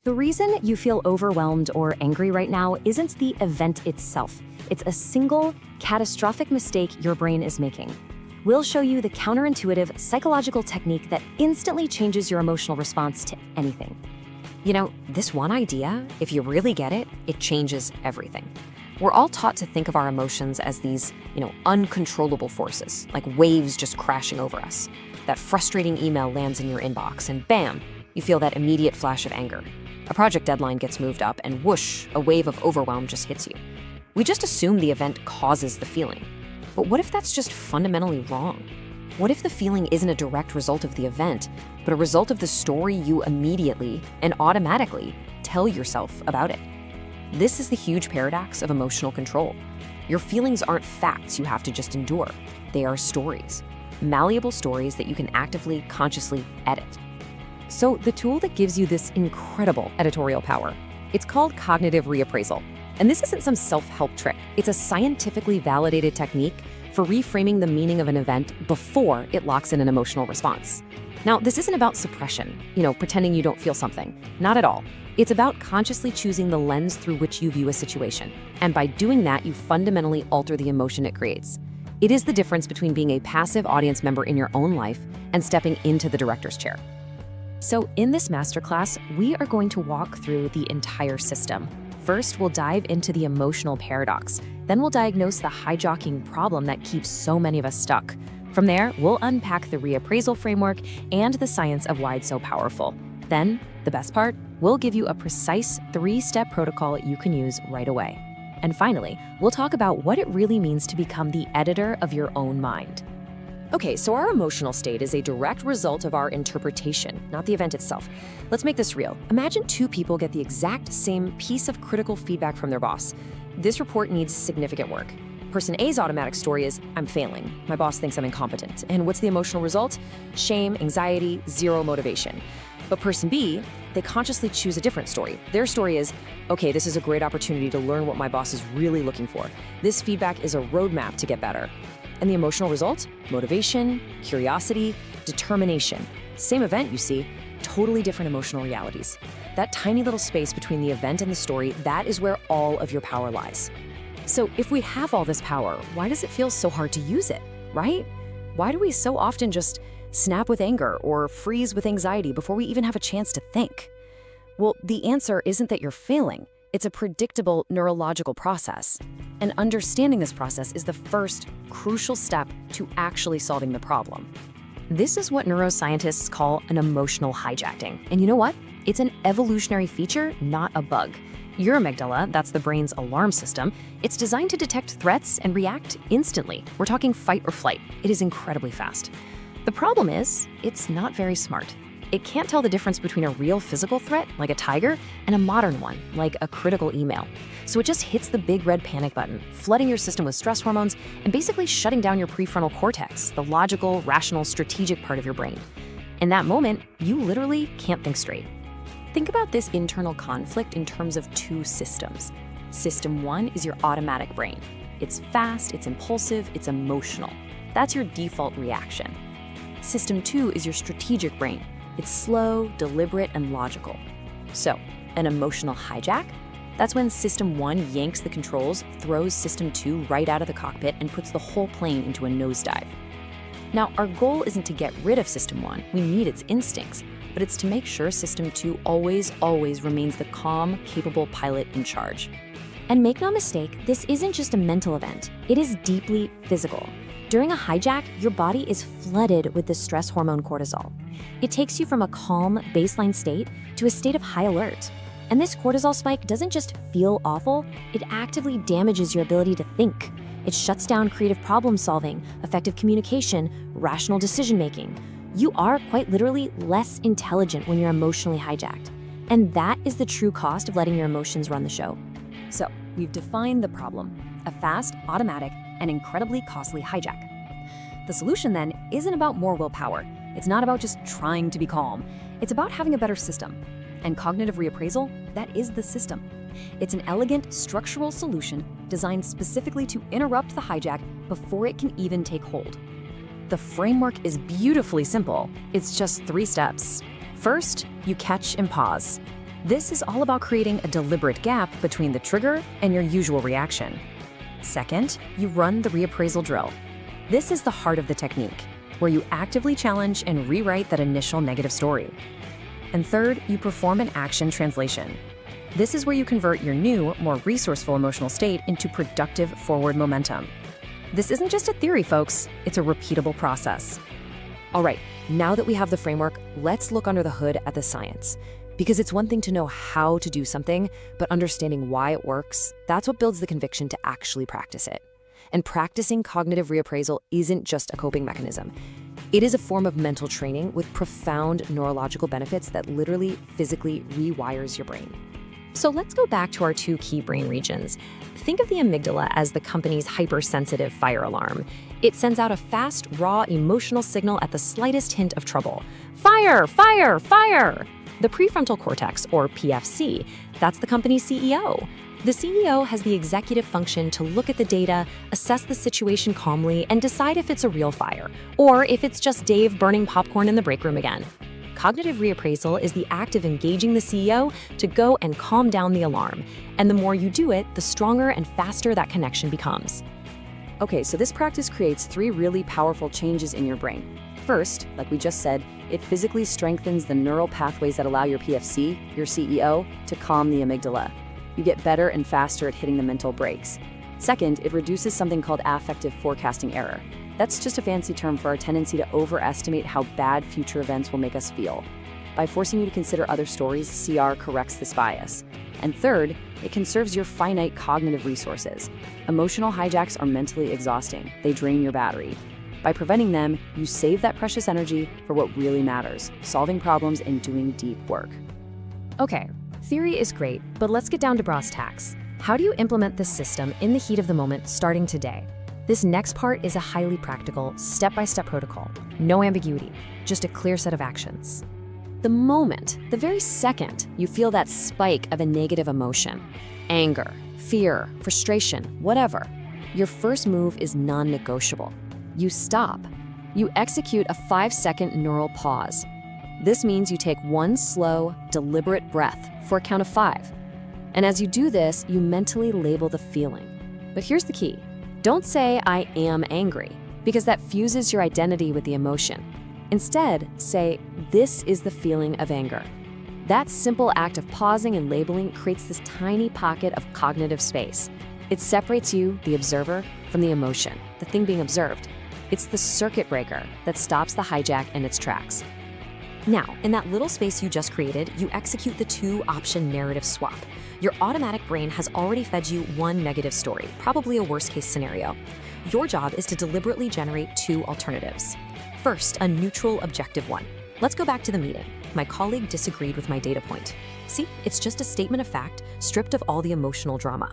The reason you feel overwhelmed or angry right now isn't the event itself. It's a single, catastrophic mistake your brain is making. We'll show you the counterintuitive psychological technique that instantly changes your emotional response to anything. You know, this one idea, if you really get it, it changes everything. We're all taught to think of our emotions as these, uncontrollable forces, like waves just crashing over us. That frustrating email lands in your inbox and bam, you feel that immediate flash of anger. A project deadline gets moved up and whoosh, a wave of overwhelm just hits you. We just assume the event causes the feeling. But what if that's just fundamentally wrong? What if the feeling isn't a direct result of the event, but a result of the story you immediately and automatically tell yourself about it? This is the huge paradox of emotional control. Your feelings aren't facts you have to just endure. They are stories, malleable stories that you can actively, consciously edit. So the tool that gives you this incredible editorial power, it's called Cognitive Reappraisal. And this isn't some self-help trick. It's a scientifically validated technique for reframing the meaning of an event before it locks in an emotional response. Now, this isn't about suppression, pretending you don't feel something. Not at all. It's about consciously choosing the lens through which you view a situation. And by doing that, you fundamentally alter the emotion it creates. It is the difference between being a passive audience member in your own life and stepping into the director's chair. So in this masterclass, we are going to walk through the entire system. First, we'll dive into the emotional paradox. Then we'll diagnose the hijacking problem that keeps so many of us stuck. From there, we'll unpack the reappraisal framework and the science of why it's so powerful. Then, the best part, we'll give you a precise 3-step protocol you can use right away. And finally, we'll talk about what it really means to become the editor of your own mind. Okay, so our emotional state is a direct result of our interpretation, not the event itself. Let's make this real. Imagine 2 people get the exact same piece of critical feedback from their boss. This report needs significant work. Person A's automatic story is, I'm failing. My boss thinks I'm incompetent. And what's the emotional result? Shame, anxiety, zero motivation. But person B, they consciously choose a different story. Their story is, okay, this is a great opportunity to learn what my boss is really looking for. This feedback is a roadmap to get better. And the emotional result? Motivation, curiosity, determination. Same event, you see, totally different emotional realities. That tiny little space between the event and the story, that is where all of your power lies. So if we have all this power, why does it feel so hard to use it, right? Why do we so often just snap with anger or freeze with anxiety before we even have a chance to think? Well, the answer isn't that you're failing. It's a predictable neurological process. And understanding this process is the first crucial step to actually solving the problem. This is what neuroscientists call an emotional hijacking. And you know what? It's an evolutionary feature, not a bug. Your amygdala, that's the brain's alarm system, it's designed to detect threats and react instantly. We're talking fight or flight. It is incredibly fast. The problem is, it's not very smart. It can't tell the difference between a real physical threat, like a tiger, and a modern one, like a critical email. So it just hits the big red panic button, flooding your system with stress hormones and basically shutting down your prefrontal cortex, the logical, rational, strategic part of your brain. In that moment, you literally can't think straight. Think about this internal conflict in terms of 2 systems. System 1 is your automatic brain. It's fast, it's impulsive, it's emotional. That's your default reaction. System 2 is your strategic brain. It's slow, deliberate, and logical. So, an emotional hijack? That's when System 1 yanks the controls, throws System 2 right out of the cockpit, and puts the whole plane into a nosedive. Now, our goal isn't to get rid of System 1. We need its instincts. But it's to make sure System 2 always remains the calm, capable pilot in charge. And make no mistake, this isn't just a mental event. It is deeply physical. During a hijack, your body is flooded with the stress hormone cortisol. It takes you from a calm, baseline state to a state of high alert. And this cortisol spike doesn't just feel awful, it actively damages your ability to think. It shuts down creative problem solving, effective communication, rational decision making. You are quite literally less intelligent when you're emotionally hijacked. And that is the true cost of letting your emotions run the show. So, we've defined the problem, a fast, automatic, and incredibly costly hijack. The solution then isn't about more willpower. It's not about just trying to be calm. It's about having a better system. And cognitive reappraisal, that is the system. It's an elegant, structural solution designed specifically to interrupt the hijack before it can even take hold. The framework is beautifully simple. It's just 3 steps. First, you catch and pause. This is all about creating a deliberate gap between the trigger and your usual reaction. Second, you run the reappraisal drill. This is the heart of the technique, where you actively challenge and rewrite that initial negative story. And third, you perform an action translation. This is where you convert your new, more resourceful emotional state into productive forward momentum. This isn't just a theory, folks. It's a repeatable process. All right, now that we have the framework, let's look under the hood at the science. Because it's one thing to know how to do something, but understanding why it works, that's what builds the conviction to actually practice it. And practicing cognitive reappraisal isn't just a coping mechanism. It is a form of mental training with profound neurological benefits that literally physically rewires your brain. So let's go back to our two key brain regions. Think of the amygdala as the company's hypersensitive fire alarm. It sends out a fast, raw, emotional signal at the slightest hint of trouble. Fire, fire, fire! The prefrontal cortex, or PFC, that's the company's CEO. The CEO has the executive function to look at the data, assess the situation calmly, and decide if it's a real fire, or if it's just Dave burning popcorn in the break room again. Cognitive reappraisal is the act of engaging the CEO to go and calm down the alarm. And the more you do it, the stronger and faster that connection becomes. Okay, so this practice creates 3 really powerful changes in your brain. First, like we just said, it physically strengthens the neural pathways that allow your PFC, your CEO, to calm the amygdala. You get better and faster at hitting the mental brakes. Second, it reduces something called affective forecasting error. That's just a fancy term for our tendency to overestimate how bad future events will make us feel. By forcing you to consider other stories, CR corrects this bias. And third, it conserves your finite cognitive resources. Emotional hijacks are mentally exhausting. They drain your battery. By preventing them, you save that precious energy for what really matters, solving problems and doing deep work. Okay, theory is great, but let's get down to brass tacks. How do you implement this system in the heat of the moment starting today? This next part is a highly practical, step-by-step protocol. No ambiguity, just a clear set of actions. The moment, the very second, you feel that spike of a negative emotion, anger, fear, frustration, whatever, your first move is non-negotiable. You stop. You execute a 5-second neural pause. This means you take one slow, deliberate breath for a count of 5. And as you do this, you mentally label the feeling. But here's the key. Don't say, I am angry, because that fuses your identity with the emotion. Instead, say, this is the feeling of anger. That simple act of pausing and labeling creates this tiny pocket of cognitive space. It separates you, the observer, from the emotion, the thing being observed. It's the circuit breaker that stops the hijack in its tracks. Now, in that little space you just created, you execute the 2-option narrative swap. Your automatic brain has already fed you one negative story, probably a worst-case scenario. Your job is to deliberately generate 2 alternatives. First, a neutral, objective one. Let's go back to the meeting. My colleague disagreed with my data point. See, it's just a statement of fact, stripped of all the emotional drama.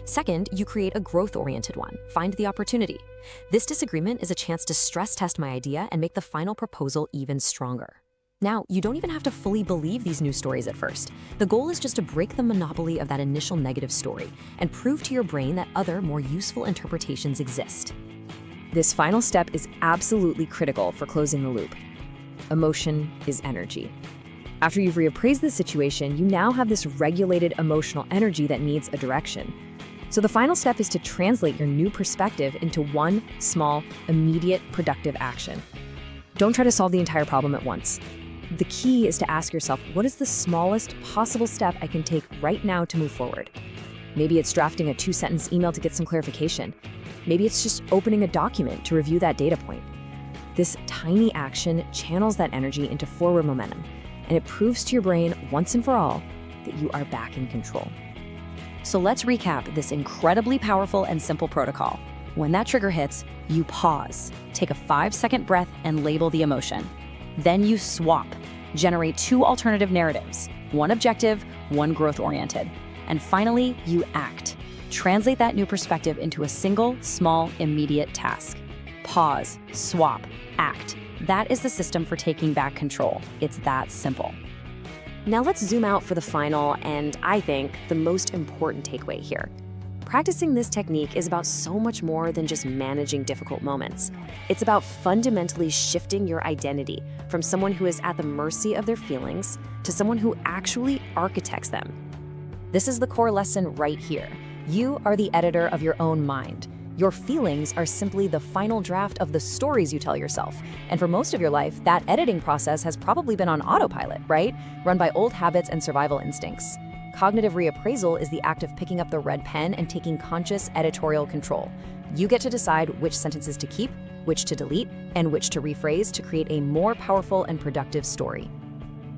Second, you create a growth-oriented one. Find the opportunity. This disagreement is a chance to stress test my idea and make the final proposal even stronger. Now, you don't even have to fully believe these new stories at first. The goal is just to break the monopoly of that initial negative story and prove to your brain that other, more useful interpretations exist. This final step is absolutely critical for closing the loop. Emotion is energy. After you've reappraised the situation, you now have this regulated emotional energy that needs a direction. So the final step is to translate your new perspective into one small, immediate, productive action. Don't try to solve the entire problem at once. The key is to ask yourself, what is the smallest possible step I can take right now to move forward? Maybe it's drafting a 2-sentence email to get some clarification. Maybe it's just opening a document to review that data point. This tiny action channels that energy into forward momentum, and it proves to your brain once and for all that you are back in control. So let's recap this incredibly powerful and simple protocol. When that trigger hits, you pause, take a 5-second breath, and label the emotion. Then you swap, generate 2 alternative narratives, one objective, one growth-oriented. And finally, you act. Translate that new perspective into a single, small, immediate task. Pause, swap, act. That is the system for taking back control. It's that simple. Now let's zoom out for the final and, I think, the most important takeaway here. practicing this technique is about so much more than just managing difficult moments. It's about fundamentally shifting your identity from someone who is at the mercy of their feelings to someone who actually architects them. This is the core lesson right here. You are the editor of your own mind. Your feelings are simply the final draft of the stories you tell yourself. And for most of your life, that editing process has probably been on autopilot, right? Run by old habits and survival instincts. Cognitive reappraisal is the act of picking up the red pen and taking conscious editorial control. You get to decide which sentences to keep, which to delete, and which to rephrase to create a more powerful and productive story.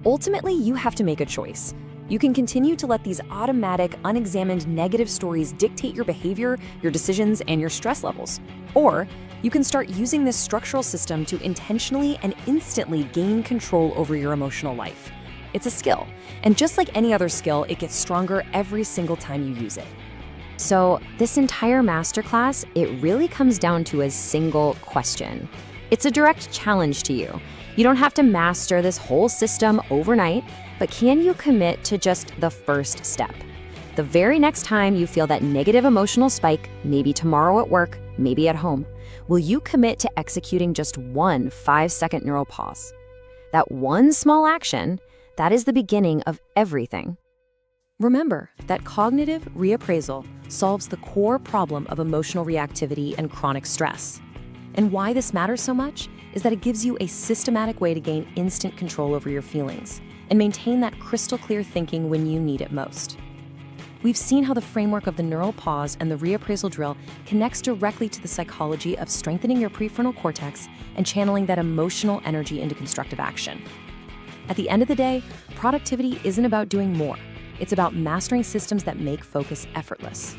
Ultimately, you have to make a choice. You can continue to let these automatic, unexamined negative stories dictate your behavior, your decisions, and your stress levels. Or you can start using this structural system to intentionally and instantly gain control over your emotional life. It's a skill, and just like any other skill, it gets stronger every single time you use it. So this entire masterclass, it really comes down to a single question. It's a direct challenge to you. You don't have to master this whole system overnight, but can you commit to just the first step? The very next time you feel that negative emotional spike, maybe tomorrow at work, maybe at home, will you commit to executing just one 5-second neural pause? That one small action, that is the beginning of everything. Remember that cognitive reappraisal solves the core problem of emotional reactivity and chronic stress. And why this matters so much is that it gives you a systematic way to gain instant control over your feelings and maintain that crystal clear thinking when you need it most. We've seen how the framework of the neural pause and the reappraisal drill connects directly to the psychology of strengthening your prefrontal cortex and channeling that emotional energy into constructive action. At the end of the day, productivity isn't about doing more. It's about mastering systems that make focus effortless.